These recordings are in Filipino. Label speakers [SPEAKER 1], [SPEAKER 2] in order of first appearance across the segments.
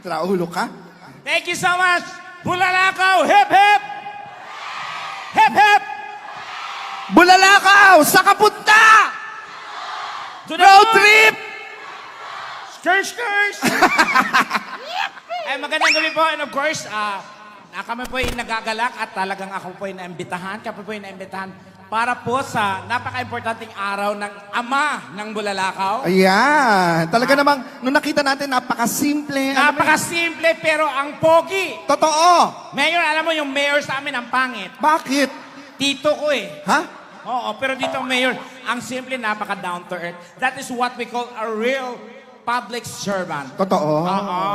[SPEAKER 1] Traulo ka?
[SPEAKER 2] Thank you so much! Bulalakaw! Hip hip! Hip hip!
[SPEAKER 1] Bulalakaw! Sa kapunta!
[SPEAKER 2] To the
[SPEAKER 1] Road
[SPEAKER 2] moon!
[SPEAKER 1] trip!
[SPEAKER 2] Skirts, skirts! Ay, magandang gabi po. And of course, kami po yung nagagalak at talagang ako po yung naimbitahan. Kami po yung naimbitahan para po sa napaka-importanting araw ng ama ng Bulalakaw.
[SPEAKER 1] Ayan. Talaga namang, nung nakita natin, napakasimple.
[SPEAKER 2] Napaka-simple pero ang pogi.
[SPEAKER 1] Totoo.
[SPEAKER 2] Mayor, alam mo yung mayor sa amin ang pangit.
[SPEAKER 1] Bakit?
[SPEAKER 2] Tito ko eh.
[SPEAKER 1] Ha?
[SPEAKER 2] Oo, pero dito mayor, ang simple, napaka-down to earth. That is what we call a real public servant.
[SPEAKER 1] Totoo.
[SPEAKER 2] Oo.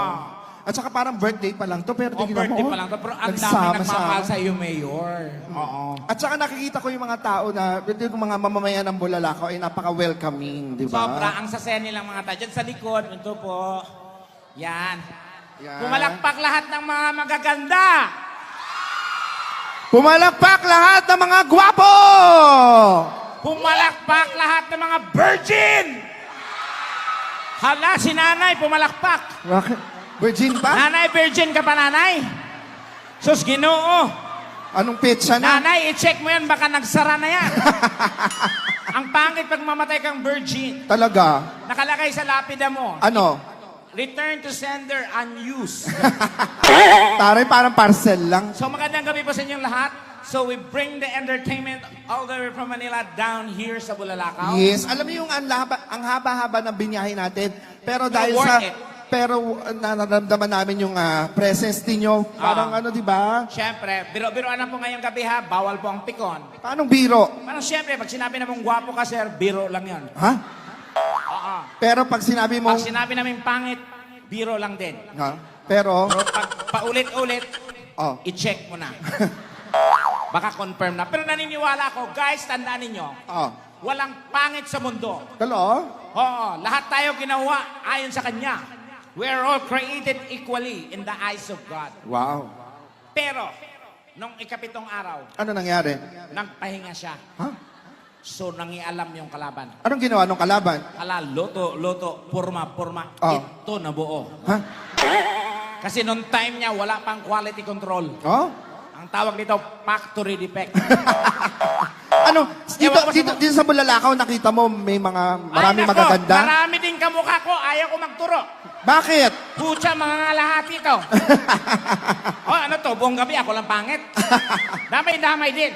[SPEAKER 1] At saka parang birthday pa lang to, pero
[SPEAKER 2] O
[SPEAKER 1] tingnan
[SPEAKER 2] birthday
[SPEAKER 1] mo,
[SPEAKER 2] pa lang to, pero ang dami
[SPEAKER 1] nagsama-sama.
[SPEAKER 2] nagmamahal sa iyo, mayor. Oo.
[SPEAKER 1] At saka nakikita ko yung mga tao na, yung mga mamamayan ng Bulalakaw ay napaka-welcoming, di ba?
[SPEAKER 2] Sobra, ang sasaya nilang mga tayo. Diyan sa likod, ito po. Yan.
[SPEAKER 1] Yan.
[SPEAKER 2] Pumalakpak lahat ng mga magaganda.
[SPEAKER 1] Pumalakpak lahat ng mga gwapo!
[SPEAKER 2] Pumalakpak lahat ng mga virgin. Hala, si nanay pumalakpak.
[SPEAKER 1] Bakit? Virgin pa?
[SPEAKER 2] Nanay, virgin ka pa, nanay? Sus, Ginoo.
[SPEAKER 1] Anong petsa na?
[SPEAKER 2] Nanay, i-check mo yan, baka nagsara na yan. Ang pangit pag mamatay kang virgin.
[SPEAKER 1] Talaga?
[SPEAKER 2] Nakalagay sa lapida mo.
[SPEAKER 1] Ano?
[SPEAKER 2] Return to sender unused.
[SPEAKER 1] Taray, parang parcel lang.
[SPEAKER 2] So magandang gabi po sa inyong lahat. So we bring the entertainment all the way from Manila down here sa Bulalakaw.
[SPEAKER 1] Yes, alam mo yung ang haba-haba ng binyahe natin. Pero dahil
[SPEAKER 2] worth
[SPEAKER 1] sa...
[SPEAKER 2] it.
[SPEAKER 1] Pero nararamdaman namin yung presence ninyo. Parang ano, di ba?
[SPEAKER 2] Siyempre, biro-biroan na po ngayong gabi ha, bawal po ang pikon.
[SPEAKER 1] Paano biro?
[SPEAKER 2] Parang siyempre, pag sinabi na mong gwapo ka sir, biro lang yan.
[SPEAKER 1] Ha?
[SPEAKER 2] Oo.
[SPEAKER 1] Pero pag sinabi mo...
[SPEAKER 2] Pag sinabi namin pangit, biro lang din.
[SPEAKER 1] Ha? Pero...
[SPEAKER 2] Pero pag paulit-ulit,
[SPEAKER 1] Oh.
[SPEAKER 2] i-check mo na. Baka confirm na. Pero naniniwala ako, guys, tandaan ninyo,
[SPEAKER 1] Oh.
[SPEAKER 2] walang pangit sa mundo.
[SPEAKER 1] Talo?
[SPEAKER 2] Oo, lahat tayo ginawa ayon sa Kanya. We are all created equally in the eyes of God.
[SPEAKER 1] Wow.
[SPEAKER 2] Pero, nung ikapitong araw,
[SPEAKER 1] Ano nangyari?
[SPEAKER 2] nagpahinga siya.
[SPEAKER 1] Ha?
[SPEAKER 2] So, nangialam yung kalaban.
[SPEAKER 1] Anong ginawa ng kalaban?
[SPEAKER 2] Kala, loto, purma.
[SPEAKER 1] Oh.
[SPEAKER 2] Ito nabuo.
[SPEAKER 1] Ha?
[SPEAKER 2] Kasi nung time niya, wala pang quality control.
[SPEAKER 1] Oh?
[SPEAKER 2] Ang tawag dito, factory defect.
[SPEAKER 1] Ano? Dito,
[SPEAKER 2] Ewan ko sa
[SPEAKER 1] dito, dito sa Bulalakaw, nakita mo may mga marami
[SPEAKER 2] Ay, nako,
[SPEAKER 1] magaganda?
[SPEAKER 2] marami din kamukha ko. Ayaw ko magturo.
[SPEAKER 1] Bakit?
[SPEAKER 2] Pucha, mga ngalahati to. Ano to, buong gabi ako lang pangit. Damay-damay din.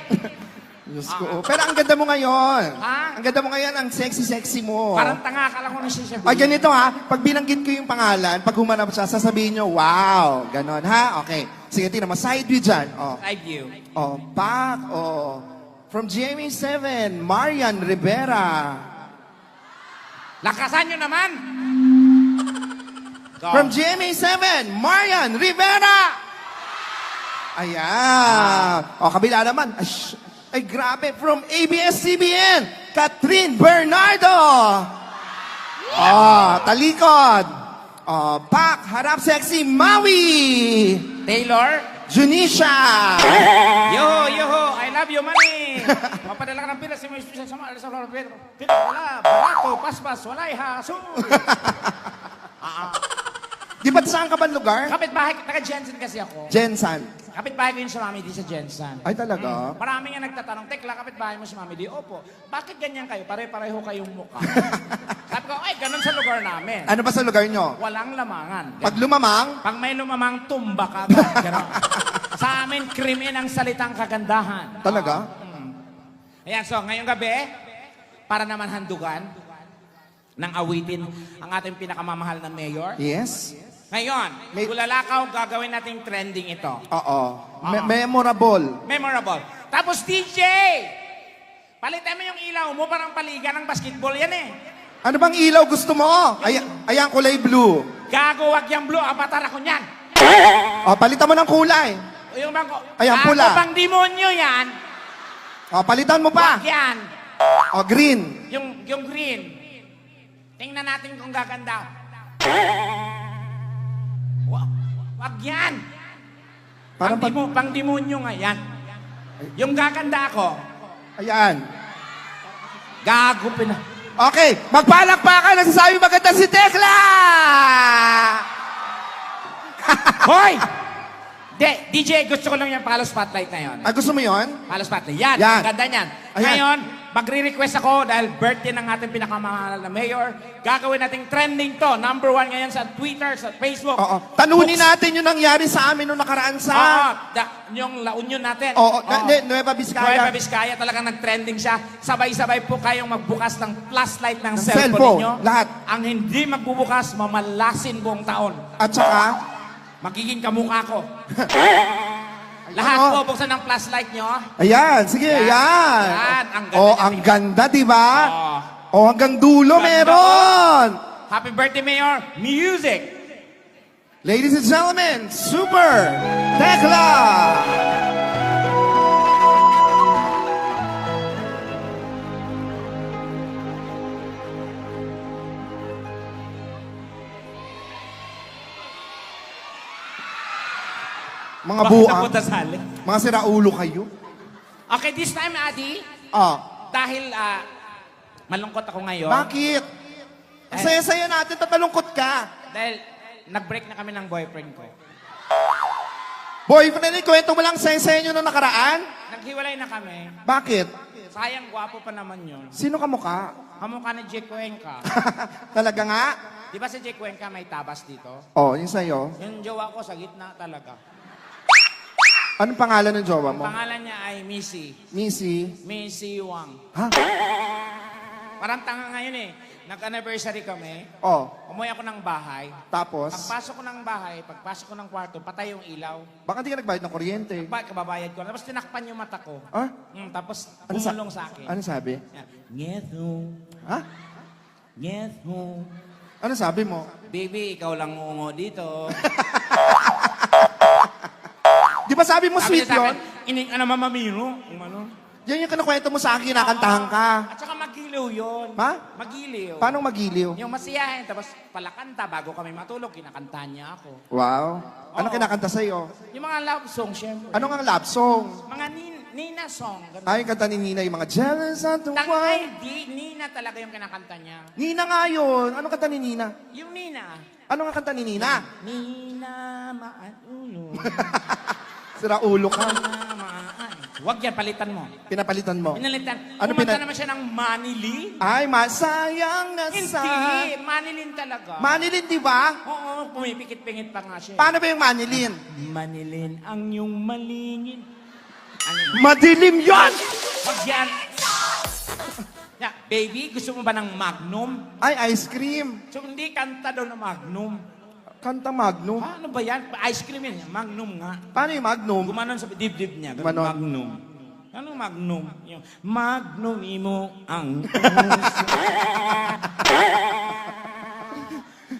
[SPEAKER 1] Diyos ko. Pero ang ganda mo ngayon.
[SPEAKER 2] Ha?
[SPEAKER 1] Ang ganda mo ngayon, ang sexy-sexy mo.
[SPEAKER 2] Parang tanga ka lang ko nang sasabihin.
[SPEAKER 1] Ay, ganito ha. Pag binanggit ko yung pangalan, pag humanap siya, sasabihin nyo, wow. Ganon ha? Okay. Sige, tingnan mo. Side view dyan. Oh.
[SPEAKER 2] I view.
[SPEAKER 1] Oh, back. Oh. From GMA7, Marian Rivera.
[SPEAKER 2] Lakasan nyo naman. Go.
[SPEAKER 1] From GMA7, Marian Rivera. Ayan. O, kabila naman. Ay, grabe. From ABS-CBN, Catherine Bernardo. Talikod. Back, harap sexy, Maui.
[SPEAKER 2] Taylor.
[SPEAKER 1] Junisha.
[SPEAKER 2] Yo, I love you, money. Mapadala ka ng pila si Moise Pisa sama. Sa Lord Pedro. Pila, wala. Barato, paspas, wala. Haso.
[SPEAKER 1] Di ba saan ka ba lugar?
[SPEAKER 2] Kapit-bahay, taga-Jensen kasi ako.
[SPEAKER 1] Jensan.
[SPEAKER 2] Kapit-bahay ko yun si Mami D sa Jensen.
[SPEAKER 1] Ay, talaga?
[SPEAKER 2] Marami nga nagtatanong, Tekla, kapit-bahay mo si Mami D. Opo, bakit ganyan kayo? Pare-pareho kayong mukha. Sabi ko, ay, ganun sa lugar namin.
[SPEAKER 1] Ano ba sa lugar nyo?
[SPEAKER 2] Walang lamangan.
[SPEAKER 1] Pag lumamang,
[SPEAKER 2] Pag may lumamang, tumba ka agad. Ganon. Sa amin, krimen ang salitang kagandahan.
[SPEAKER 1] talaga?
[SPEAKER 2] Ayan, so ngayong gabi, para naman handugan ng awitin ang ating pinakamamahal na mayor.
[SPEAKER 1] Yes.
[SPEAKER 2] Ngayon,
[SPEAKER 1] May-
[SPEAKER 2] Bulalakaw, gagawin nating trending ito.
[SPEAKER 1] Oo. Memorable.
[SPEAKER 2] Memorable. Tapos DJ, palitan mo yung ilaw mo, parang paligan ng basketball yan eh.
[SPEAKER 1] Ano bang ilaw gusto mo? Ayan, kulay blue.
[SPEAKER 2] Gago, wag yung blue, avatar ako niyan.
[SPEAKER 1] Palitan mo ng kulay.
[SPEAKER 2] O yung bang,
[SPEAKER 1] Ayan,
[SPEAKER 2] gago
[SPEAKER 1] pula.
[SPEAKER 2] pang demonyo yan.
[SPEAKER 1] Palitan mo
[SPEAKER 2] Wag
[SPEAKER 1] pa.
[SPEAKER 2] yan.
[SPEAKER 1] Green.
[SPEAKER 2] Yung green. Tingnan natin kung gaganda. Wag yan.
[SPEAKER 1] Parang
[SPEAKER 2] Pang demonyo nga yan. Yung gaganda ako,
[SPEAKER 1] Ayan.
[SPEAKER 2] gago pina.
[SPEAKER 1] Okay, magpalakpakan. Nagsasabi maganda si Tekla!
[SPEAKER 2] Hoy! DJ, gusto ko lang yung palo spotlight na yun.
[SPEAKER 1] Ah, gusto mo yon?
[SPEAKER 2] Palo spotlight. Yan,
[SPEAKER 1] Yan.
[SPEAKER 2] ang ganda niyan.
[SPEAKER 1] Ayan.
[SPEAKER 2] Ngayon, magre-request ako dahil birthday ng ating pinakamahal na mayor. Gagawin nating trending to. Number 1 ngayon sa Twitter, sa Facebook.
[SPEAKER 1] Oo. Tanunin natin yung nangyari sa amin nung nakaraan sa...
[SPEAKER 2] Yung La Union natin.
[SPEAKER 1] Oo, Nueva Vizcaya.
[SPEAKER 2] Nueva Vizcaya, talagang nag-trending siya. Sabay-sabay po kayong magbukas ng flashlight ng
[SPEAKER 1] cellphone,
[SPEAKER 2] cellphone ninyo.
[SPEAKER 1] lahat.
[SPEAKER 2] Ang hindi magbubukas, mamalasin buong taon.
[SPEAKER 1] At saka,
[SPEAKER 2] Magiging kamukha ko. Lahat
[SPEAKER 1] Ano?
[SPEAKER 2] po, buksan ng flashlight nyo.
[SPEAKER 1] ayan, sige,
[SPEAKER 2] Yan.
[SPEAKER 1] yan.
[SPEAKER 2] Yan, ang ganda
[SPEAKER 1] Oh,
[SPEAKER 2] niya,
[SPEAKER 1] ang
[SPEAKER 2] tingnan.
[SPEAKER 1] ganda, di ba?
[SPEAKER 2] Oh.
[SPEAKER 1] Oh, hanggang dulo
[SPEAKER 2] Ganda,
[SPEAKER 1] meron.
[SPEAKER 2] Happy birthday, Mayor. Music.
[SPEAKER 1] Ladies and gentlemen, Super Tekla! Mga
[SPEAKER 2] Bakit
[SPEAKER 1] buang,
[SPEAKER 2] ako dasali?
[SPEAKER 1] mga siraulo kayo.
[SPEAKER 2] Okay, this time, Adi,
[SPEAKER 1] Ah,
[SPEAKER 2] dahil malungkot ako ngayon.
[SPEAKER 1] bakit? Ang saya-saya natin, tatalungkot ka.
[SPEAKER 2] Dahil nag-break na kami ng boyfriend ko.
[SPEAKER 1] Boyfriend, kwento mo lang saya-saya nyo na nakaraan?
[SPEAKER 2] Naghiwalay na kami.
[SPEAKER 1] Bakit?
[SPEAKER 2] Sayang, gwapo pa naman yun.
[SPEAKER 1] Sino ka mukha?
[SPEAKER 2] Kamukha ni Jake Cuenca.
[SPEAKER 1] Talaga nga?
[SPEAKER 2] Di ba si Jake Cuenca may tabas dito?
[SPEAKER 1] Oh, yung sa'yo.
[SPEAKER 2] Yung jowa ko sa gitna talaga.
[SPEAKER 1] Anong pangalan ng jowa mo?
[SPEAKER 2] Pangalan niya ay Missy.
[SPEAKER 1] Missy
[SPEAKER 2] Wang.
[SPEAKER 1] Ha?
[SPEAKER 2] Parang tanga ngayon eh. Nag-anniversary kami.
[SPEAKER 1] Oh,
[SPEAKER 2] Umuwi ako ng bahay.
[SPEAKER 1] tapos?
[SPEAKER 2] Pagpasok ko ng bahay, pagpasok ko ng kwarto, patay yung ilaw.
[SPEAKER 1] Baka di ka nagbayad ng kuryente.
[SPEAKER 2] Kababayad ko. Tapos tinakpan yung mata ko.
[SPEAKER 1] Ah?
[SPEAKER 2] Tapos
[SPEAKER 1] Ano sa-
[SPEAKER 2] bumulong sa akin.
[SPEAKER 1] Ano sabi?
[SPEAKER 2] Ngeto.
[SPEAKER 1] Ha?
[SPEAKER 2] Ngeto.
[SPEAKER 1] Ano sabi mo?
[SPEAKER 2] Baby, ikaw lang uungo dito.
[SPEAKER 1] Di ba sabi mo
[SPEAKER 2] Sabi
[SPEAKER 1] sweet
[SPEAKER 2] niya sa
[SPEAKER 1] yun?
[SPEAKER 2] akin, ining ano mamamiro. Yung ano.
[SPEAKER 1] Yan yung kinukwento mo sa akin, kinakantahan ka.
[SPEAKER 2] At saka magiliw yun.
[SPEAKER 1] Ha?
[SPEAKER 2] Magiliw.
[SPEAKER 1] Paano magiliw?
[SPEAKER 2] Yung masiyahin, tapos palakanta bago kami matulog, kinakantahan niya ako.
[SPEAKER 1] Wow. Ano
[SPEAKER 2] Oo.
[SPEAKER 1] kinakanta sa'yo?
[SPEAKER 2] Yung mga love song, syempre.
[SPEAKER 1] Ano nga love song?
[SPEAKER 2] Mga Nina song. ganun.
[SPEAKER 1] Ay, yung kanta ni Nina, yung mga jealous at the
[SPEAKER 2] Tangay,
[SPEAKER 1] one.
[SPEAKER 2] di, Nina talaga yung kinakanta niya.
[SPEAKER 1] Nina nga yun. Anong kanta ni Nina?
[SPEAKER 2] Yung Nina.
[SPEAKER 1] Ano nga kanta ni Nina?
[SPEAKER 2] Nina, maanulo.
[SPEAKER 1] Sira ulo ka.
[SPEAKER 2] Nina, maan. Huwag yan, palitan mo.
[SPEAKER 1] Pinapalitan mo.
[SPEAKER 2] Pinalitan.
[SPEAKER 1] Ano
[SPEAKER 2] Kumanta
[SPEAKER 1] pina-
[SPEAKER 2] naman siya ng Manili.
[SPEAKER 1] Ay, masayang na
[SPEAKER 2] Hindi,
[SPEAKER 1] sa...
[SPEAKER 2] Manilin talaga.
[SPEAKER 1] Manilin, di ba?
[SPEAKER 2] Oo, pumipikit-pingit pa nga siya.
[SPEAKER 1] Paano ba yung manilin?
[SPEAKER 2] Manilin ang iyong malingin. Ano yun?
[SPEAKER 1] Madilim yon!
[SPEAKER 2] Huwag yan. Yeah, baby, gusto mo ba ng Magnum?
[SPEAKER 1] Ay, ice cream.
[SPEAKER 2] So, hindi kanta daw na Magnum.
[SPEAKER 1] Kanta Magnum.
[SPEAKER 2] Ano ba yan? Ice cream yan. Magnum nga.
[SPEAKER 1] Paano yung Magnum?
[SPEAKER 2] Gumanon sa dibdib niya.
[SPEAKER 1] Gumanon.
[SPEAKER 2] Magnum. Anong Magnum? Yung Magnum imo ang puso.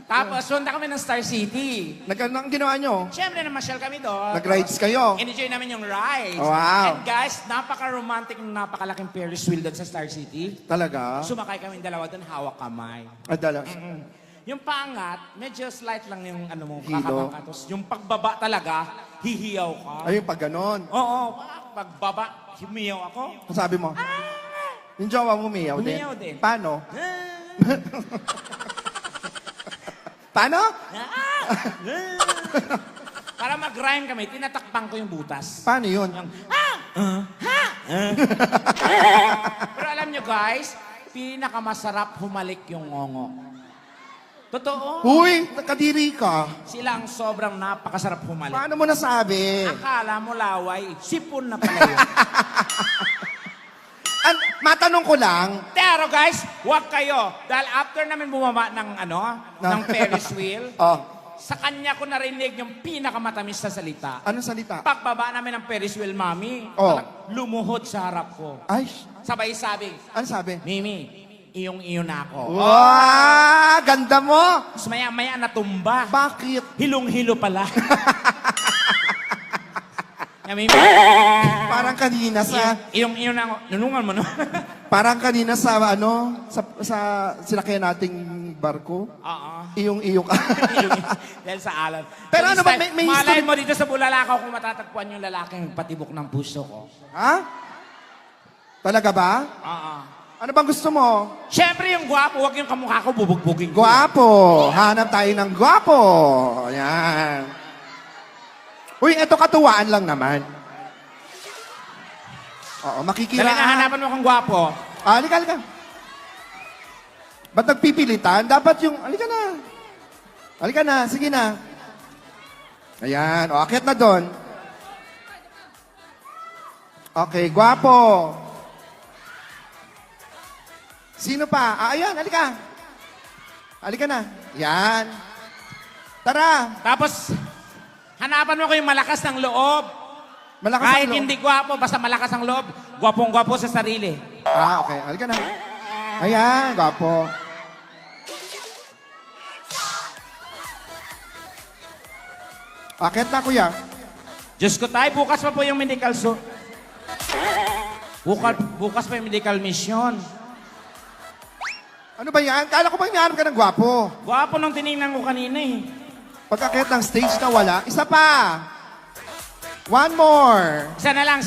[SPEAKER 2] Tapos, sunta kami ng Star City.
[SPEAKER 1] Ang ginawa nyo?
[SPEAKER 2] Siyempre, namasyal kami doon.
[SPEAKER 1] Nag-rides kayo?
[SPEAKER 2] Enjoy namin yung rides.
[SPEAKER 1] Wow.
[SPEAKER 2] And guys, napaka-romantic ng napakalaking Ferris wheel doon sa Star City.
[SPEAKER 1] Talaga?
[SPEAKER 2] Sumakay kami dalawa doon, hawak kamay.
[SPEAKER 1] Adala.
[SPEAKER 2] Yung paangat, medyo slight lang yung ano mo,
[SPEAKER 1] Hilo.
[SPEAKER 2] kakabangka. Tapos yung pagbaba talaga, hihiyaw ka.
[SPEAKER 1] Ay, yung pag ganon.
[SPEAKER 2] Oo, pagbaba, humiyaw ako.
[SPEAKER 1] Ang sabi mo? Yung jowa mo umiyaw din?
[SPEAKER 2] Umiyaw din.
[SPEAKER 1] Paano? Paano?
[SPEAKER 2] Para mag-rhyme kami, tinatakpan ko yung butas.
[SPEAKER 1] Paano yun?
[SPEAKER 2] Yung, Pero alam nyo guys, pinakamasarap humalik yung ngongo. Totoo.
[SPEAKER 1] Huy, nakadiri ka.
[SPEAKER 2] Sila ang sobrang napakasarap humalik.
[SPEAKER 1] Paano mo nasabi?
[SPEAKER 2] Akala mo laway, sipon na pala yun.
[SPEAKER 1] Matanong ko lang,
[SPEAKER 2] Pero guys, huwag kayo. Dahil after namin bumaba ng ng Ferris wheel,
[SPEAKER 1] oh,
[SPEAKER 2] sa kanya ko narinig yung pinakamatamis na salita.
[SPEAKER 1] anong salita?
[SPEAKER 2] Pagbaba namin ng Ferris wheel, Mami,
[SPEAKER 1] Oh.
[SPEAKER 2] lumuhod sa harap ko.
[SPEAKER 1] Ay,
[SPEAKER 2] Sabay sabi,
[SPEAKER 1] ano sabi?
[SPEAKER 2] Mimi, iyong-iyo na ako.
[SPEAKER 1] Wow, ganda mo.
[SPEAKER 2] Tapos maya-maya natumba.
[SPEAKER 1] Bakit?
[SPEAKER 2] Hilong-hilo pala. Ya, Mimi,
[SPEAKER 1] Parang kanina sa
[SPEAKER 2] iyong-iyo na ako. Nunungan mo, no?
[SPEAKER 1] parang kanina sa sa sinakyan nating barko.
[SPEAKER 2] Oo.
[SPEAKER 1] Iyong ka.
[SPEAKER 2] Dahil sa alam.
[SPEAKER 1] Pero
[SPEAKER 2] So,
[SPEAKER 1] ano
[SPEAKER 2] this
[SPEAKER 1] ba,
[SPEAKER 2] time,
[SPEAKER 1] may
[SPEAKER 2] malay
[SPEAKER 1] history-
[SPEAKER 2] mo dito sa Bulalakaw kung matatagpuan yung lalaking patibok ng puso ko.
[SPEAKER 1] Ha? Talaga ba?
[SPEAKER 2] Oo.
[SPEAKER 1] Ano bang gusto mo?
[SPEAKER 2] Siyempre yung gwapo, huwag yung kamukha ko bubugbugin ko.
[SPEAKER 1] Gwapo. Hanap tayo ng gwapo. Ayan. Uy, eto katuwaan lang naman. Oo,
[SPEAKER 2] Dali
[SPEAKER 1] makikira.
[SPEAKER 2] na, hanapan mo kung gwapo.
[SPEAKER 1] Halika, halika. Ba't nagpipilitan? Dapat yung, halika na. Halika na, sige na. Ayan, o, akit na doon. Okay, gwapo. Sino pa? Ayan, halika. Halika na. Yan. Tara.
[SPEAKER 2] Tapos, hanapan mo ko yung malakas ng loob.
[SPEAKER 1] Malakas
[SPEAKER 2] Kahit
[SPEAKER 1] ang loob.
[SPEAKER 2] hindi gwapo, basta malakas ang loob, gwapong-gwapo sa sarili.
[SPEAKER 1] Okay. Halika na. Ayan, gwapo. Akit na, kuya.
[SPEAKER 2] Diyos ko tayo, bukas pa po yung medical bukas pa yung medical mission.
[SPEAKER 1] Ano ba yan? Kala ko bang nahanap ka ng gwapo.
[SPEAKER 2] Gwapo nung tinignan ko kanina eh.
[SPEAKER 1] Pagkakit ng stage na wala, isa pa. One more.
[SPEAKER 2] Isa na lang.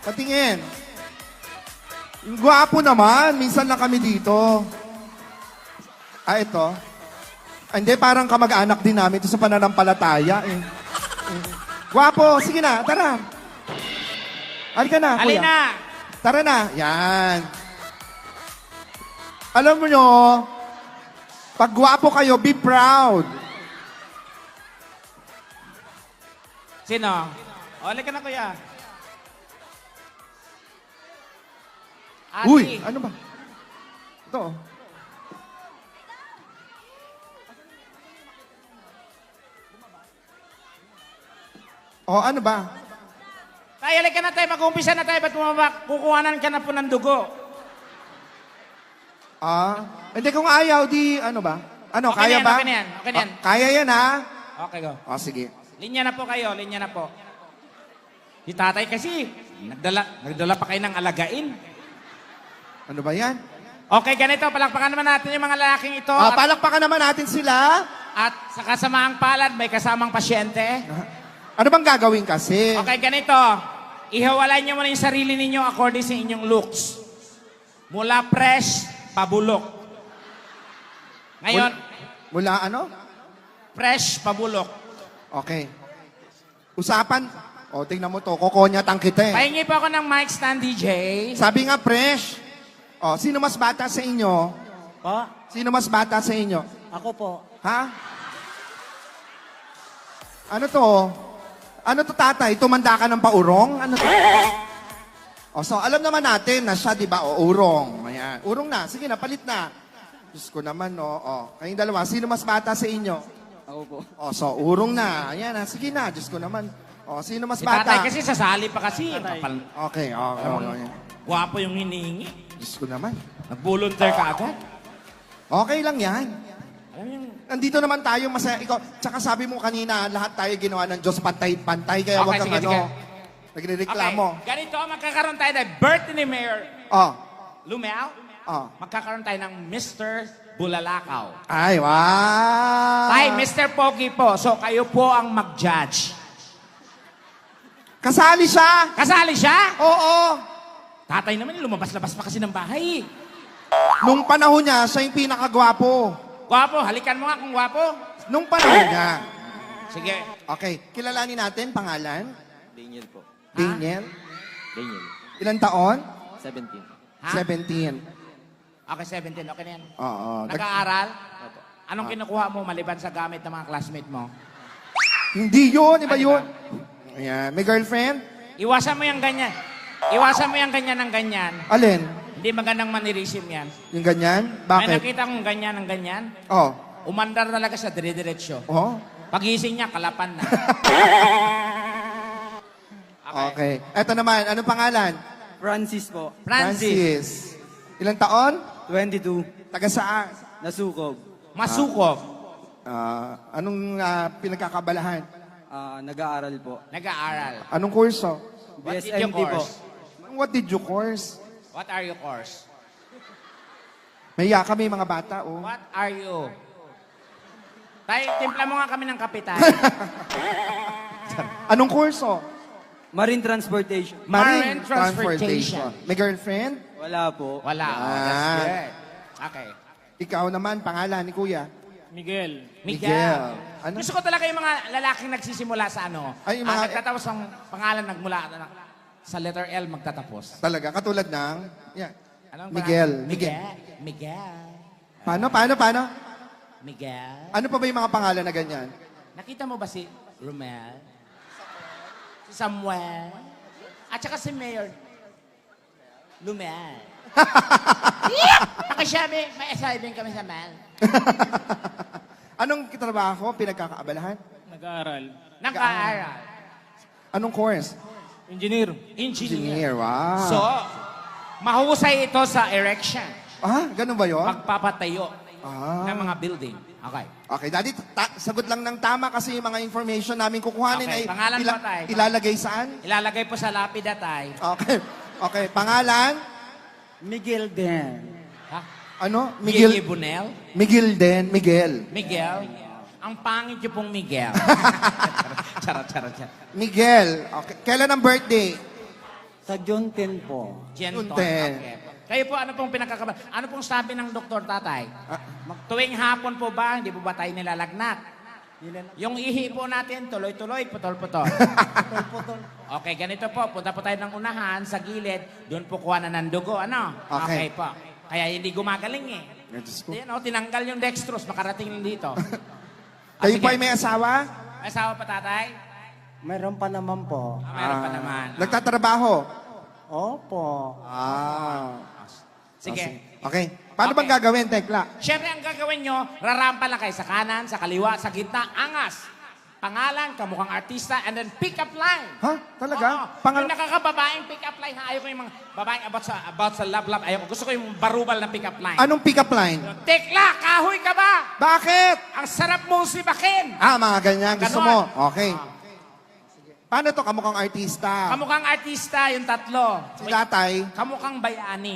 [SPEAKER 1] Patingin. Yung gwapo naman. Minsan lang kami dito. Ito. Hindi, parang kamag-anak din namin ito sa pananampalataya. Gwapo. Sige na, tara. Halika na, kuya.
[SPEAKER 2] Halina!
[SPEAKER 1] Tara na. Yan. Alam mo nyo, pag gwapo kayo, be proud.
[SPEAKER 2] Sino? O, halika na kuya. Ate.
[SPEAKER 1] Uy, ano ba? Ito. Oh. Oh, ano ba?
[SPEAKER 2] Tayo, halika na tayo. Mag-umpisa na tayo. Ba't bumaba? Kukuhanan ka na po ng dugo.
[SPEAKER 1] Hindi kung ayaw, di ano ba? Ano,
[SPEAKER 2] Okay
[SPEAKER 1] kaya
[SPEAKER 2] na yan,
[SPEAKER 1] ba?
[SPEAKER 2] okay na yan, okay na yan.
[SPEAKER 1] Kaya yan, ha?
[SPEAKER 2] Okay, go.
[SPEAKER 1] Sige.
[SPEAKER 2] Linya na po kayo, linya na po. Si tatay kasi, nagdala pa kayo ng alagain.
[SPEAKER 1] Ano ba yan?
[SPEAKER 2] Okay, ganito, palakpakan naman natin yung mga lalaking ito. At,
[SPEAKER 1] Palakpakan naman natin sila.
[SPEAKER 2] at sa kasamaang palad, may kasamang pasyente.
[SPEAKER 1] Ano bang gagawin kasi?
[SPEAKER 2] Okay, ganito. Ihiwalay niyo muna yung sarili ninyo according sa inyong looks. Mula fresh, pabulok. Ngayon,
[SPEAKER 1] Mula ano?
[SPEAKER 2] fresh, pabulok.
[SPEAKER 1] Okay. Usapan. Tingnan mo to. Kokonyatan kita eh.
[SPEAKER 2] Pahingi po ako ng mic stand, DJ.
[SPEAKER 1] Sabi nga, fresh. Sino mas bata sa inyo?
[SPEAKER 3] Po?
[SPEAKER 1] Sino mas bata sa inyo?
[SPEAKER 3] Ako po.
[SPEAKER 1] Ha? Ano to? Ano to, tatay? Tumanda ka ng paurong? Ano to? So alam naman natin na siya, di ba? Urong. Ayan. Urong na. Sige na, palit na. Diyos ko naman, Kayong dalawa, sino mas bata sa inyo?
[SPEAKER 3] Ako po.
[SPEAKER 1] So urong na. Ayan na, sige na. Diyos ko naman. Sino mas
[SPEAKER 2] Si tatay
[SPEAKER 1] bata?
[SPEAKER 2] kasi sasali pa kasi.
[SPEAKER 1] Okay.
[SPEAKER 2] Guwapo yung hinihingi.
[SPEAKER 1] Diyos ko naman.
[SPEAKER 2] Nag-volunteer ka agad.
[SPEAKER 1] Okay lang yan.
[SPEAKER 2] Alam mo yung...
[SPEAKER 1] Nandito naman tayo, masaya. Tsaka sabi mo kanina, lahat tayo ginawa ng Diyos pantay-pantay. Kaya
[SPEAKER 2] Okay,
[SPEAKER 1] wag kang
[SPEAKER 2] sige.
[SPEAKER 1] nagrereklamo.
[SPEAKER 2] Okay, ganito, magkakaroon tayo ng birthday ni Mayor
[SPEAKER 1] Oh.
[SPEAKER 2] Lumel. Magkakaroon tayo ng Mr. Bulalakaw.
[SPEAKER 1] Ay, wow.
[SPEAKER 2] Ay, Mr. Pogi po. So, kayo po ang mag-judge.
[SPEAKER 1] Kasali siya.
[SPEAKER 2] Kasali siya?
[SPEAKER 1] Oo.
[SPEAKER 2] Tatay naman, lumabas-labas pa kasi ng bahay.
[SPEAKER 1] Nung panahon niya, siya yung pinakagwapo.
[SPEAKER 2] Gwapo, halikan mo nga kung gwapo.
[SPEAKER 1] Nung panahon niya.
[SPEAKER 2] Sige.
[SPEAKER 1] Okay, kilalanin natin, pangalan?
[SPEAKER 3] Daniel po.
[SPEAKER 1] Daniel.
[SPEAKER 3] Daniel.
[SPEAKER 1] Ilan taon?
[SPEAKER 3] 17.
[SPEAKER 2] Ha?
[SPEAKER 1] 17.
[SPEAKER 2] Okay, 17. Okay na yan.
[SPEAKER 1] Oo.
[SPEAKER 2] Nag-aaral?
[SPEAKER 3] Opo.
[SPEAKER 2] Anong kinukuha mo maliban sa gamit ng mga classmate mo?
[SPEAKER 1] Hindi yun, iba
[SPEAKER 2] Ano
[SPEAKER 1] yun. Ayan, may girlfriend?
[SPEAKER 2] Iwasan mo yung ganyan. Iwasan mo yung ganyan ng ganyan.
[SPEAKER 1] Alin?
[SPEAKER 2] Hindi magandang manirisim yan.
[SPEAKER 1] Yung ganyan?
[SPEAKER 2] May
[SPEAKER 1] Bakit?
[SPEAKER 2] nakita kong ganyan ng ganyan.
[SPEAKER 1] Oh.
[SPEAKER 2] Umandar talaga sa dire-diretsyo.
[SPEAKER 1] Oh.
[SPEAKER 2] Pagising niya, kalapan na.
[SPEAKER 1] Okay. Eto naman, anong pangalan?
[SPEAKER 3] Francis po.
[SPEAKER 2] Francis.
[SPEAKER 1] Ilang taon?
[SPEAKER 3] 22.
[SPEAKER 1] Taga saan?
[SPEAKER 3] Nasukog.
[SPEAKER 2] Masukov.
[SPEAKER 1] Anong pinagkakabalahan?
[SPEAKER 3] Nag-aaral po.
[SPEAKER 2] Nag-aaral.
[SPEAKER 1] Anong kurso?
[SPEAKER 2] What did you
[SPEAKER 3] BSMT po.
[SPEAKER 2] course?
[SPEAKER 1] What did you course?
[SPEAKER 2] What are your course?
[SPEAKER 1] Maya kami mga bata, oh.
[SPEAKER 2] What are you? Tay, timpla mo nga kami ng kapitan.
[SPEAKER 1] Anong kurso?
[SPEAKER 3] Marine transportation.
[SPEAKER 2] Marine transportation.
[SPEAKER 1] May girlfriend?
[SPEAKER 3] Wala po.
[SPEAKER 2] Wala. Oh, that's good. Okay.
[SPEAKER 1] Ikaw naman, pangalan ni Kuya?
[SPEAKER 2] Miguel.
[SPEAKER 1] Miguel. Ano?
[SPEAKER 2] Gusto ko talaga yung mga lalaking nagsisimula sa ano.
[SPEAKER 1] Ay, yung mga-
[SPEAKER 2] nagtatapos ng pangalan nagmula sa letter L magtatapos.
[SPEAKER 1] Talaga, katulad ng... Yan.
[SPEAKER 2] Anong
[SPEAKER 1] Miguel.
[SPEAKER 2] pangalan? Miguel.
[SPEAKER 1] Paano?
[SPEAKER 2] Miguel.
[SPEAKER 1] Ano pa ba yung mga pangalan na ganyan?
[SPEAKER 2] Nakita mo ba si Romel? Si Samuel? At saka si Mayor Lumel. Pakisabi, may assignment kami sa Mel.
[SPEAKER 1] Anong trabaho pinagkakaabalahan?
[SPEAKER 3] Nag-aaral.
[SPEAKER 2] Nag-aaral.
[SPEAKER 1] Anong course?
[SPEAKER 3] Engineer.
[SPEAKER 2] Engineer.
[SPEAKER 1] Wow.
[SPEAKER 2] So, mahusay ito sa erection.
[SPEAKER 1] Ganun ba yun?
[SPEAKER 2] Pagpapatayo
[SPEAKER 1] Ah.
[SPEAKER 2] ng mga building. Okay.
[SPEAKER 1] Okay, Daddy, sagot lang ng tama kasi yung mga information namin kukuhanin
[SPEAKER 2] Okay,
[SPEAKER 1] ay
[SPEAKER 2] pangalan po tayo.
[SPEAKER 1] ilalagay saan?
[SPEAKER 2] Ilalagay po sa lapida tay.
[SPEAKER 1] Okay, pangalan?
[SPEAKER 3] Miguel Den.
[SPEAKER 2] Ha?
[SPEAKER 1] Ano?
[SPEAKER 2] Miguel
[SPEAKER 1] Miguel.
[SPEAKER 2] Bunel?
[SPEAKER 1] Miguel.
[SPEAKER 2] Miguel? Ang pangit yung pong Miguel. Charot.
[SPEAKER 1] Miguel. Okay. Kailan ang birthday?
[SPEAKER 3] Sa June 10 po.
[SPEAKER 2] Genton.
[SPEAKER 1] Unten.
[SPEAKER 2] Okay. Kayo po, ano pong pinagkakaba? Ano pong sabi ng doktor tatay?
[SPEAKER 1] Ah.
[SPEAKER 2] Tuwing hapon po ba, hindi po ba tayo nilalagnat? Yung ihi po natin, tuloy-tuloy, putol-putol. Okay, ganito po. Punta po tayo ng unahan, sa gilid, doon po kuha na ng dugo. Ano?
[SPEAKER 1] Okay.
[SPEAKER 2] po. Kaya hindi gumagaling eh.
[SPEAKER 1] Diyos ko.
[SPEAKER 2] Yan, tinanggal yung dextrose, makarating lang dito.
[SPEAKER 1] Kayo
[SPEAKER 2] sige.
[SPEAKER 1] pa ay may asawa?
[SPEAKER 2] May asawa pa tatay?
[SPEAKER 3] Mayroon pa naman po.
[SPEAKER 2] Meron pa naman.
[SPEAKER 1] Nagtatrabaho?
[SPEAKER 3] Opo.
[SPEAKER 2] Sige.
[SPEAKER 1] Okay. Paano
[SPEAKER 2] Okay.
[SPEAKER 1] bang gagawin, Tekla?
[SPEAKER 2] Siyempre, ang gagawin nyo, rarampa lang kayo sa kanan, sa kaliwa, sa gitna, angas. Pangalan, kamukhang artista, and then pick-up line.
[SPEAKER 1] Ha? Talaga?
[SPEAKER 2] Oo. Yung nakakababaeng pick-up line, ha? Ayoko yung mga babaeng about sa love. Ayoko. Gusto ko yung barubal na pick-up line.
[SPEAKER 1] Anong pick-up line?
[SPEAKER 2] Tekla, kahoy ka ba?
[SPEAKER 1] Bakit?
[SPEAKER 2] Ang sarap mong sibakin.
[SPEAKER 1] Mga ganyan. Gusto mo?
[SPEAKER 2] Ganon.
[SPEAKER 1] Okay. Paano to kamukhang artista?
[SPEAKER 2] Kamukhang artista, yung tatlo.
[SPEAKER 1] Si tatay?
[SPEAKER 2] Kamukhang bayani.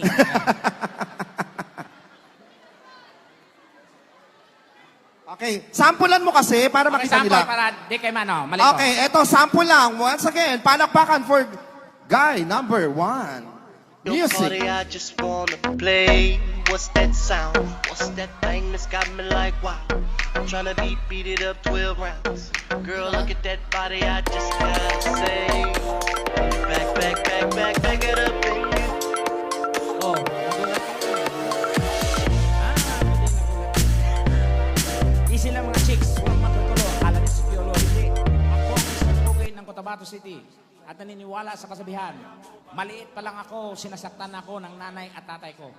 [SPEAKER 1] Okay. Sampulan mo kasi para
[SPEAKER 2] Okay,
[SPEAKER 1] makita
[SPEAKER 2] sample
[SPEAKER 1] nila.
[SPEAKER 2] para di kay Mano. Mali ko.
[SPEAKER 1] Okay, eto, sample lang. Once again, palakpakan for guy number 1.
[SPEAKER 4] Yo,
[SPEAKER 1] Music.
[SPEAKER 4] Cardi, I just wanna play. What's that sound? What's that thing that's got me like wow? I'm tryna beat it up 12 rounds. Girl, look at that body, I just gotta say. Back it up, baby.
[SPEAKER 2] Oh, nagulat ako. Di sila mga chicks, walang matutulo. Akala ni si Piolo, hindi. Ako ang isang pugay ng Cotabato City at naniniwala sa kasabihan. Maliit pa lang ako, sinasaktan ako ng nanay at tatay ko.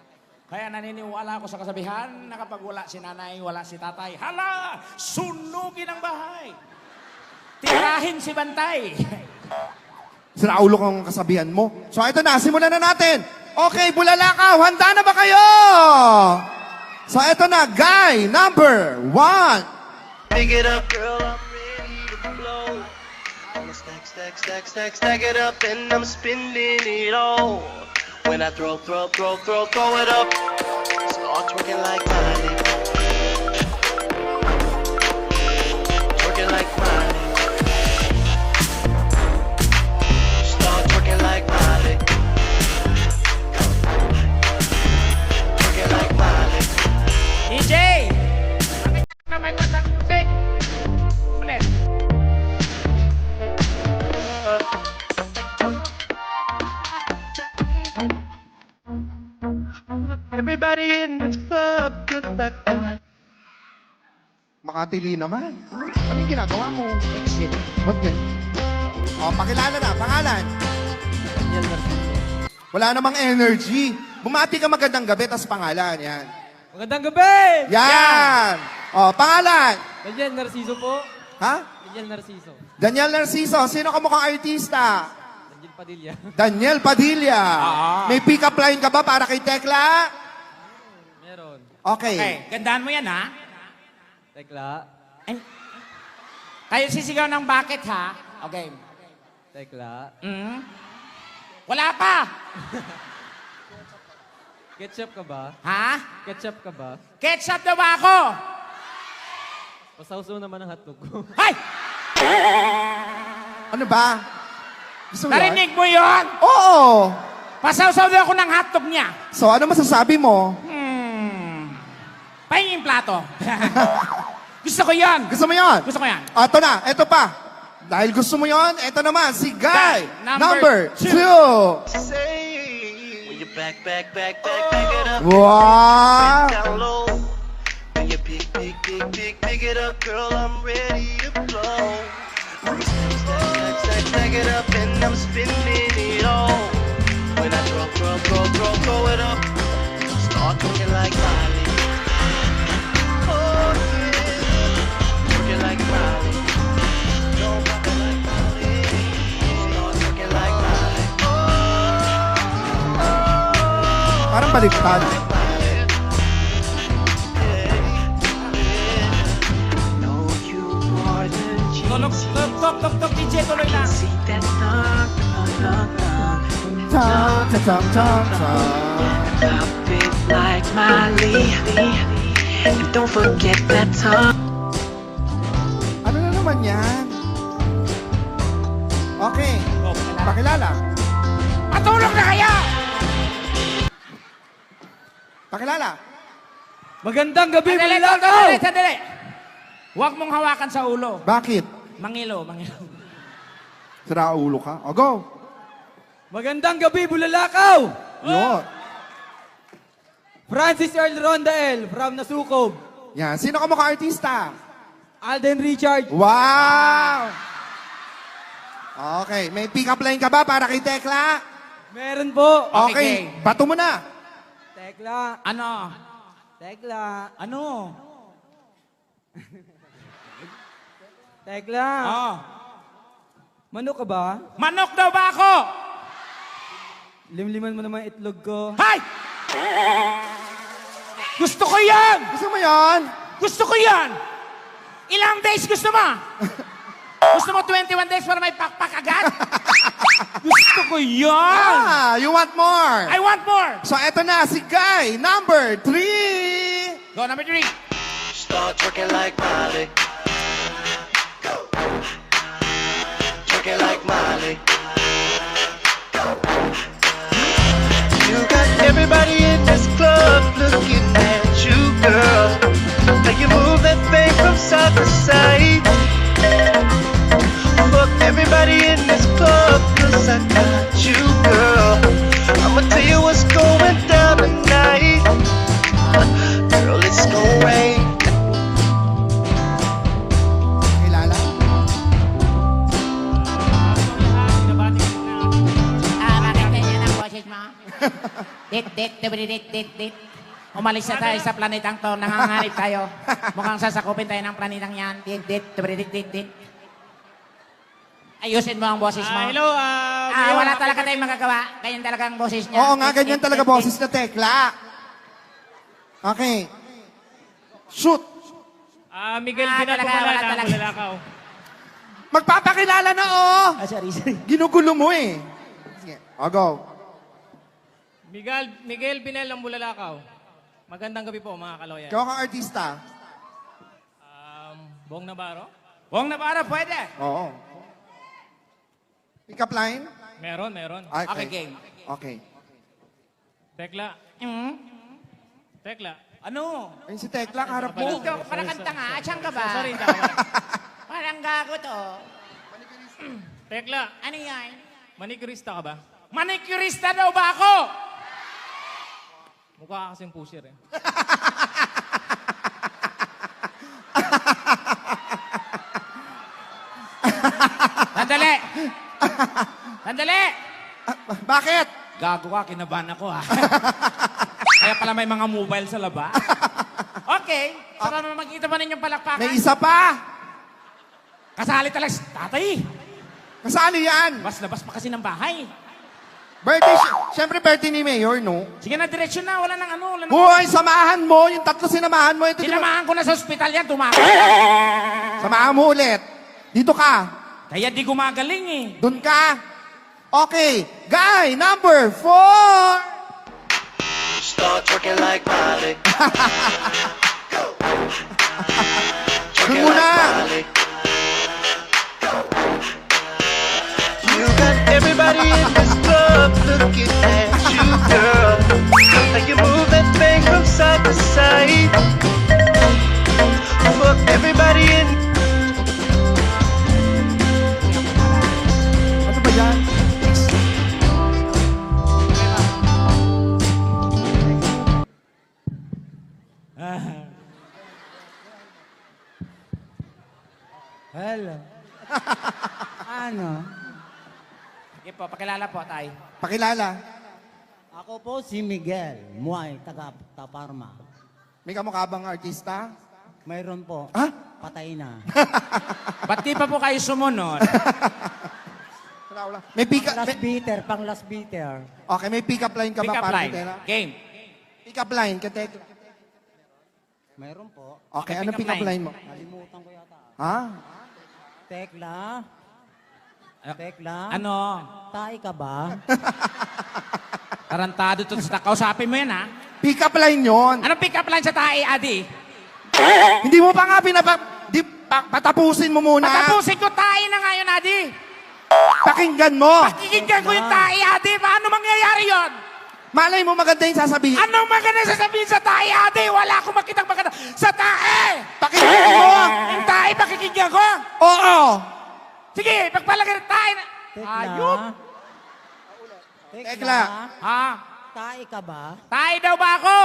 [SPEAKER 2] Kaya naniniwala ako sa kasabihan na kapag wala si nanay, wala si tatay, hala! Sunugin ang bahay! Tirahin si Bantay!
[SPEAKER 1] Sinaulo kang kasabihan mo. So ito na, simulan na natin. Okay, Bulalakaw, handa na ba kayo? So ito na, guy number 1.
[SPEAKER 4] Pick it up, girl, I'm ready to blow. I'ma stack it up, and I'm spending it all. When I throw it up, start twerking like Miley. Twerking like Miley. Start twerking like Miley. Twerking like Miley.
[SPEAKER 2] DJ! Pakita naman mo sa music! Ulit.
[SPEAKER 4] Everybody in this club, good luck.
[SPEAKER 1] Makatili naman. Anong ginagawa mo? Ba't yan? Pakilala na, pangalan.
[SPEAKER 3] Daniel Narciso.
[SPEAKER 1] Wala namang energy. Bumati ka magandang gabi, tas pangalan. Yan.
[SPEAKER 3] Magandang gabi!
[SPEAKER 1] Yan! Pangalan.
[SPEAKER 3] Daniel Narciso po.
[SPEAKER 1] Ha?
[SPEAKER 3] Daniel Narciso.
[SPEAKER 1] Daniel Narciso. Sino ka mukhang artista?
[SPEAKER 3] Daniel Padilla.
[SPEAKER 1] Daniel Padilla. May pick-up line ka ba para kay Tekla?
[SPEAKER 3] Meron.
[SPEAKER 1] Okay.
[SPEAKER 2] Okay, gandaan mo yan, ha?
[SPEAKER 3] Tekla.
[SPEAKER 2] Ay, kayo sisigaw ng bakit, ha? Okay.
[SPEAKER 3] Tekla.
[SPEAKER 2] Wala pa!
[SPEAKER 3] Ketchup ka ba?
[SPEAKER 2] Ha?
[SPEAKER 3] Ketchup ka ba?
[SPEAKER 2] Ketchup na ba ako?
[SPEAKER 3] Pasawsaw naman ang hotdog ko.
[SPEAKER 2] Hay!
[SPEAKER 1] Ano ba? Gusto mo yan?
[SPEAKER 2] Narinig mo yon?
[SPEAKER 1] Oo.
[SPEAKER 2] Pasawsaw na ako ng hotdog niya.
[SPEAKER 1] So, ano masasabi mo?
[SPEAKER 2] Pahingin plato. Gusto ko yan.
[SPEAKER 1] Gusto mo yon?
[SPEAKER 2] Gusto ko yan.
[SPEAKER 1] Ito na, ito pa. Dahil gusto mo yon, ito naman, si Guy.
[SPEAKER 2] Guy, number
[SPEAKER 1] number 2.
[SPEAKER 4] Say, when you back it up.
[SPEAKER 1] Wow!
[SPEAKER 4] Down low. When you pick it up, girl, I'm ready to blow. Stack it up and I'm spinning it all. When I throw it up, start looking like Miley. Oh yeah, looking like Miley. Don't pop it like Miley. Start looking like Miley.
[SPEAKER 1] Parang baliktad.
[SPEAKER 4] Know you more than
[SPEAKER 2] Tunog, tok, DJ, tuloy na.
[SPEAKER 4] see that knock.
[SPEAKER 1] Tang, tang, tang, tang, tang.
[SPEAKER 4] Pop it like Miley. And don't forget that tongue.
[SPEAKER 1] Ano na naman yan? Okay, pakilala.
[SPEAKER 2] Matulog na kaya!
[SPEAKER 1] Pakilala.
[SPEAKER 3] Magandang gabi,
[SPEAKER 2] Sandali,
[SPEAKER 3] Bulalakaw!
[SPEAKER 2] sandali. Huwag mong hawakan sa ulo.
[SPEAKER 1] Bakit?
[SPEAKER 2] Mangilo.
[SPEAKER 1] Sira ulo ka? O, go.
[SPEAKER 3] Magandang gabi, Bulalakaw!
[SPEAKER 1] Yun.
[SPEAKER 3] Francis Earl Rondael from Nasukob.
[SPEAKER 1] Yan. Sino ka mukha artista?
[SPEAKER 3] Alden Richard.
[SPEAKER 1] Wow! Okay. May pick-up line ka ba para kay Tekla?
[SPEAKER 3] Meron po.
[SPEAKER 2] Okay,
[SPEAKER 1] Okay. Bato mo na.
[SPEAKER 3] Tekla.
[SPEAKER 2] Ano?
[SPEAKER 3] Tekla.
[SPEAKER 2] Ano?
[SPEAKER 3] Tekla.
[SPEAKER 2] Oh.
[SPEAKER 3] Manok ka ba?
[SPEAKER 2] Manok daw ba ako?
[SPEAKER 3] Limliman mo naman yung itlog ko.
[SPEAKER 2] Hay! Gusto ko yan!
[SPEAKER 1] Gusto mo yan?
[SPEAKER 2] Gusto ko yan! Ilang days gusto mo? Gusto mo 21 days para may pakpak agad? Gusto ko yan!
[SPEAKER 1] Ah, you want more?
[SPEAKER 2] I want more!
[SPEAKER 1] So, eto na, si Guy, number 3.
[SPEAKER 2] Go, number 3.
[SPEAKER 4] Start twerking like Miley. Go. Twerking like Miley. You got everybody in this club looking at you, girl. How you move that thing from side to side. Fuck everybody in this club, 'cause I got you, girl. I'ma tell you what's going down tonight. Girl, it's gonna rain.
[SPEAKER 1] Kilala?
[SPEAKER 2] Bakit ganyan ang boses mo? Dit. Umalis na tayo sa planetang to. Nanganganib tayo. Mukhang sasakupin tayo ng planetang yan. Dit. Ayusin mo ang boses mo.
[SPEAKER 5] Hello,
[SPEAKER 2] Wala talaga tayong magagawa. Ganyan talaga ang boses niya.
[SPEAKER 1] Oo nga, ganyan talaga boses na Tekla. Okay. Shoot.
[SPEAKER 5] Miguel
[SPEAKER 2] Ah,
[SPEAKER 5] Binato
[SPEAKER 2] talaga,
[SPEAKER 5] pala
[SPEAKER 2] wala
[SPEAKER 5] ng
[SPEAKER 2] talaga.
[SPEAKER 5] Bulalakaw.
[SPEAKER 1] Magpapakilala na, oh.
[SPEAKER 2] Sorry.
[SPEAKER 1] Ginugulo mo eh. Sige, o go.
[SPEAKER 5] Miguel Binel ng Bulalakaw. Magandang gabi po, mga kaloyan.
[SPEAKER 1] Ikaw kang artista.
[SPEAKER 5] Bong Navarro?
[SPEAKER 2] Buong Navarro, pwede.
[SPEAKER 1] Oo. Pick up line?
[SPEAKER 5] Meron.
[SPEAKER 2] Okay, game.
[SPEAKER 1] Okay.
[SPEAKER 5] Tekla. Tekla.
[SPEAKER 2] Ano?
[SPEAKER 1] Ayun si Tekla, kaharap mo.
[SPEAKER 2] Dito, parang kanta nga. Asyang ka ba?
[SPEAKER 5] Sorry, hindi ako.
[SPEAKER 2] Parang gago to.
[SPEAKER 5] Tekla,
[SPEAKER 2] Ano yan?
[SPEAKER 5] manicurista ka ba?
[SPEAKER 2] Manicurista daw ba ako?
[SPEAKER 5] Mukha ka kasing pusher eh.
[SPEAKER 2] Sandali!
[SPEAKER 1] Bakit?
[SPEAKER 2] Gago ka, kinabahan ako ha. Kaya pala may mga mobile sa labas. Okay, saka makikita pa ninyong palakpakan.
[SPEAKER 1] May isa pa.
[SPEAKER 2] Kasali talaga si tatay.
[SPEAKER 1] Kasali yan.
[SPEAKER 2] Labas pa kasi ng bahay.
[SPEAKER 1] Birthday, syempre birthday ni Mayor, no?
[SPEAKER 2] Sige na, diretsyon na. Wala nang ano. Wala nang...
[SPEAKER 1] Hoy, samahan mo. Yung tatlo sinamahan mo. Ito,
[SPEAKER 2] Sinamahan ko na sa ospital yan, tumakot.
[SPEAKER 1] Samahan mo ulit. Dito ka.
[SPEAKER 2] Kaya di gumagaling eh.
[SPEAKER 1] Doon ka. Okay. Guy, number 4.
[SPEAKER 4] Start twerking like Miley.
[SPEAKER 1] Doon muna.
[SPEAKER 4] You got everybody in this club looking at you, girl. How you move that thing from side to side. Fuck everybody
[SPEAKER 3] Hello. Ano?
[SPEAKER 2] Sige po, pakilala po, tay.
[SPEAKER 1] Pakilala.
[SPEAKER 6] Ako po si Miguel Muay, taga Taparma.
[SPEAKER 1] May kamukha bang artista?
[SPEAKER 6] Mayroon po.
[SPEAKER 1] Ha?
[SPEAKER 6] Patay na.
[SPEAKER 2] Ba't di pa po kayo sumunod?
[SPEAKER 1] Wala, wala. May pick up...
[SPEAKER 6] Pang last beater.
[SPEAKER 1] Okay, may pick up line ka
[SPEAKER 2] Pick
[SPEAKER 1] ba?
[SPEAKER 2] up
[SPEAKER 1] para
[SPEAKER 2] line.
[SPEAKER 1] Tela?
[SPEAKER 2] Game.
[SPEAKER 1] Pick up line, katek.
[SPEAKER 6] Mayroon po.
[SPEAKER 1] Okay,
[SPEAKER 2] Okay,
[SPEAKER 1] anong pick up line mo?
[SPEAKER 6] Nalimutan ko yata.
[SPEAKER 1] Ha?
[SPEAKER 6] Tekla. Tekla.
[SPEAKER 2] Ano?
[SPEAKER 6] Tae ka ba?
[SPEAKER 2] Tarantado to. Kausapin mo yan, ha?
[SPEAKER 1] Pick up line yon.
[SPEAKER 2] Anong pick up line sa tae, Adi?
[SPEAKER 1] Hindi mo pa nga patapusin mo muna.
[SPEAKER 2] Patapusin ko tae na ngayon, Adi.
[SPEAKER 1] Pakinggan mo.
[SPEAKER 2] Pakikinggan ko yung tae, Adi. Paano mangyayari yon?
[SPEAKER 1] Malay mo maganda yung sasabihin.
[SPEAKER 2] Anong maganda sasabihin sa tae, Adi? Wala akong makitang maganda. Sa tae!
[SPEAKER 1] Pakinggan mo.
[SPEAKER 2] Yung tae, pakikinggan ko.
[SPEAKER 1] Oo.
[SPEAKER 2] Sige, pagpalagay ng tae na...
[SPEAKER 6] Tekla.
[SPEAKER 2] Ayop!
[SPEAKER 1] Tekla.
[SPEAKER 2] Ha?
[SPEAKER 6] Tae ka ba?
[SPEAKER 2] Tae daw ba ako?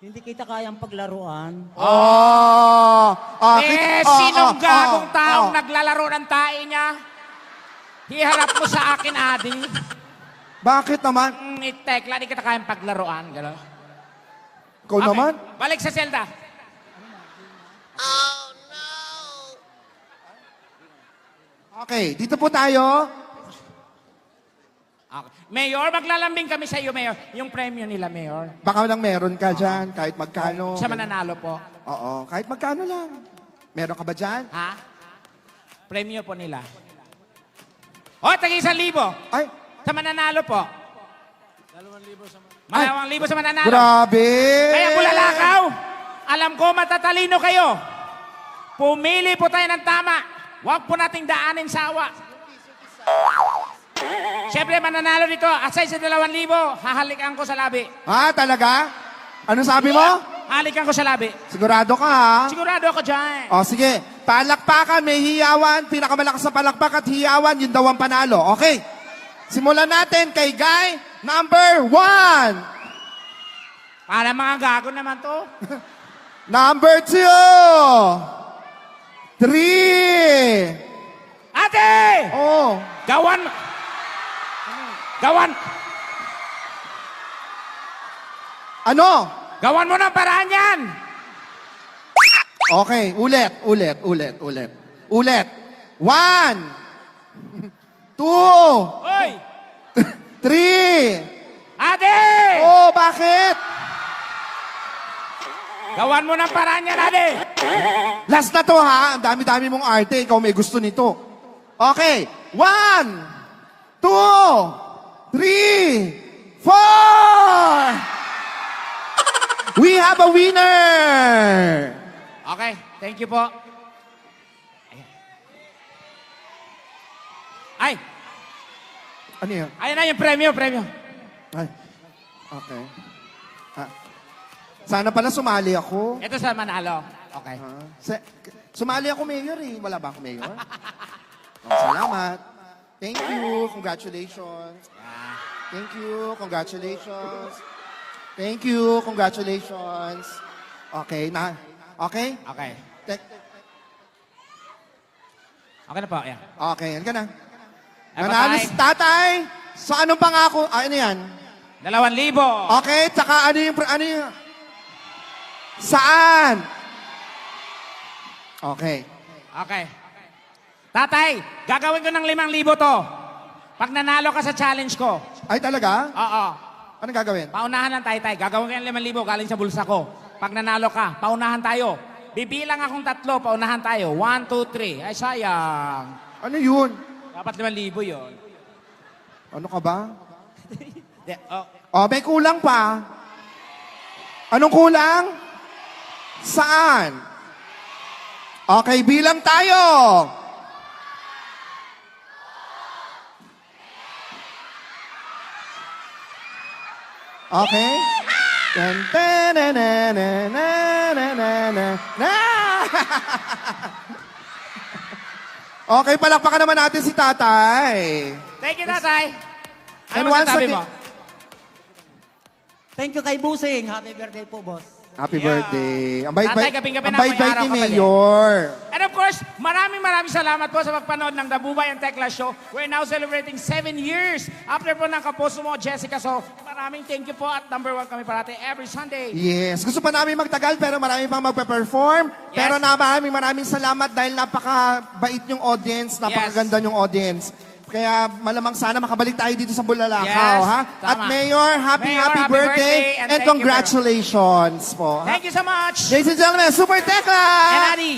[SPEAKER 6] Hindi kita kayang paglaruan.
[SPEAKER 1] Oh.
[SPEAKER 2] Sinong gagong taong naglalaro ng tae niya? Hiharap mo sa akin, Adi.
[SPEAKER 1] Bakit naman?
[SPEAKER 2] Tekla, di kita kayang paglaruan. Gano'n.
[SPEAKER 1] Ikaw naman?
[SPEAKER 2] Balik sa Zelda.
[SPEAKER 1] Okay, dito po tayo.
[SPEAKER 2] Okay. Mayor, maglalambing kami sa iyo, Mayor. Yung premyo nila, Mayor.
[SPEAKER 1] Baka lang meron ka dyan, kahit magkano.
[SPEAKER 2] Sa mananalo po.
[SPEAKER 1] Oo, kahit magkano lang. Meron ka ba dyan?
[SPEAKER 2] Ha? Premyo po nila. O, tagi 1,000.
[SPEAKER 1] Ay,
[SPEAKER 2] Sa mananalo po. 2,000 sa mananalo.
[SPEAKER 1] grabe.
[SPEAKER 2] Kaya bulalakaw, alam ko matatalino kayo. Pumili po tayo ng tama. Huwag po nating daanin sa awa. Siyempre, mananalo dito. Aside sa 2,000, hahalikan ko sa labi.
[SPEAKER 1] Ha, talaga? Ano sabi mo?
[SPEAKER 2] Halikan ko sa labi.
[SPEAKER 1] Sigurado ka, ha?
[SPEAKER 2] Sigurado ako dyan.
[SPEAKER 1] O, sige. Palakpakan, may hiyawan. Pinakamalakas sa palakpak at hiyawan, yun daw ang panalo. Okay. Simulan natin kay Guy, number 1.
[SPEAKER 2] Para mga gago naman to.
[SPEAKER 1] Number 2. 3.
[SPEAKER 2] Ate!
[SPEAKER 1] Oh.
[SPEAKER 2] Gawan! Gawan!
[SPEAKER 1] Ano?
[SPEAKER 2] Gawan mo ng paraan yan!
[SPEAKER 1] Okay, ulit. Ulit. 1. 2.
[SPEAKER 2] Oy!
[SPEAKER 1] 3.
[SPEAKER 2] Ate!
[SPEAKER 1] Oh, bakit?
[SPEAKER 2] Gawan mo ng paraan yan, ate!
[SPEAKER 1] Last na to, ha? Ang dami-dami mong arte. Ikaw may gusto nito. Okay. 1, 2, 3, 4. We have a winner.
[SPEAKER 2] Okay, thank you po. Ay,
[SPEAKER 1] Ano yun?
[SPEAKER 2] ayun na yung premyo.
[SPEAKER 1] Ay. Okay. Ah. Sana pala sumali ako.
[SPEAKER 2] Ito sa manalo. Okay.
[SPEAKER 1] Ah. Sumali ako mayor eh. Wala ba ako mayor? Oh, salamat. Thank you. Congratulations. Thank you. Congratulations. Thank you. Congratulations. Okay na. Okay?
[SPEAKER 2] Okay.
[SPEAKER 1] Tek-
[SPEAKER 2] Okay na po, yan.
[SPEAKER 1] Okay, yan ka na.
[SPEAKER 2] Ay,
[SPEAKER 1] Manalo
[SPEAKER 2] bye-bye.
[SPEAKER 1] si tatay. So, anong pangako? Ano yan?
[SPEAKER 2] 2,000.
[SPEAKER 1] Okay, tsaka ano yung... Saan? Okay.
[SPEAKER 2] Okay. Tatay, gagawin ko ng 5,000 to. Pag nanalo ka sa challenge ko.
[SPEAKER 1] Ay, talaga?
[SPEAKER 2] Oo.
[SPEAKER 1] Anong gagawin?
[SPEAKER 2] Paunahan lang tayo, tay. Gagawin ko ng 5,000 galing sa bulsa ko. Pag nanalo ka, paunahan tayo. Bibilang akong 3, paunahan tayo. 1, 2, 3. Ay, sayang.
[SPEAKER 1] Ano yun?
[SPEAKER 2] Dapat 5,000 yun.
[SPEAKER 1] Ano ka ba?
[SPEAKER 2] Oh,
[SPEAKER 1] Oh, may kulang pa. Anong kulang? Saan? Okay, bilang tayo. Okay? Tan, tan, na, na, na, na, na, na, na. Okay, palakpakan naman natin si tatay.
[SPEAKER 2] thank you, tatay.
[SPEAKER 1] And
[SPEAKER 2] Ano
[SPEAKER 1] once
[SPEAKER 2] masasabi
[SPEAKER 1] again-
[SPEAKER 2] mo?
[SPEAKER 6] Thank you kay Busing. Happy birthday po, boss.
[SPEAKER 1] Happy
[SPEAKER 2] Yeah.
[SPEAKER 1] birthday. Ang
[SPEAKER 2] Tatay, gabing-gabi
[SPEAKER 1] ang
[SPEAKER 2] na, may
[SPEAKER 1] bait-bait
[SPEAKER 2] araw
[SPEAKER 1] ni
[SPEAKER 2] ka pa din.
[SPEAKER 1] Mayor.
[SPEAKER 2] And of course, maraming salamat po sa pagpanood ng The Bubay and Tekla Show. We're now celebrating 7 years after po ng kapuso mo, Jessica. So, maraming thank you po at number 1 kami parati every Sunday.
[SPEAKER 1] Yes. Gusto pa namin magtagal pero marami pang magpe-perform.
[SPEAKER 2] Yes.
[SPEAKER 1] Pero maraming salamat dahil napakabait yung audience, napakaganda yung audience. Kaya malamang sana makabalik tayo dito sa Bulalakaw,
[SPEAKER 2] Yes,
[SPEAKER 1] ha?
[SPEAKER 2] tama.
[SPEAKER 1] At Mayor, happy
[SPEAKER 2] Mayor, happy birthday,
[SPEAKER 1] birthday
[SPEAKER 2] and
[SPEAKER 1] and
[SPEAKER 2] thank you
[SPEAKER 1] congratulations po. ha?
[SPEAKER 2] Thank you so much.
[SPEAKER 1] Ladies and gentlemen, Super Tekla!
[SPEAKER 2] And Adi.